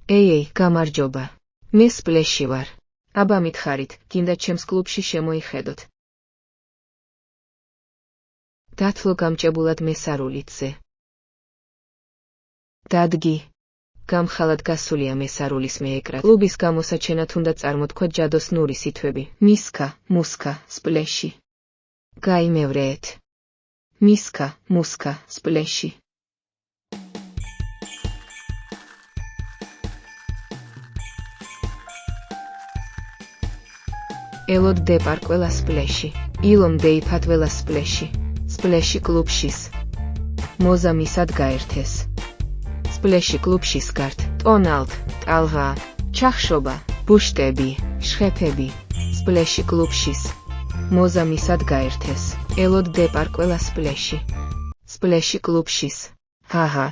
ეი, გამარჯობა. მე სპლეში ვარ. აბა მითხარით, გინდა ჩემს კლუბში შემოიხედოთ. დათლო გამჭებულად მესარულიძე. დადგი. გამხალად გასულია მესარულის მეეკრა. კლუბის გამოსაჩენად უნდა წარმოთქვათ ჯადოს ნურის ითვები. მისკა, მუსკა, სპლეში. გაიმევრეთ. მისკა, მუსკა, სპლეში. ელოდ დეპარკველა სპლეში. ილომ დეიფატველა სპლეში. სპლეში კლუბშის. მოზა მისად გაერთეს. სპლეში კლუბშის გართ, ტონალდ, ტალღა, ჩახშობა, ბუშტები, შხეფები. სპლეში კლუბშის. მოზა მისად გაერთეს. ელოდ დეპარკველა სპლეში. სპლეში კლუბშის. ჰაჰა.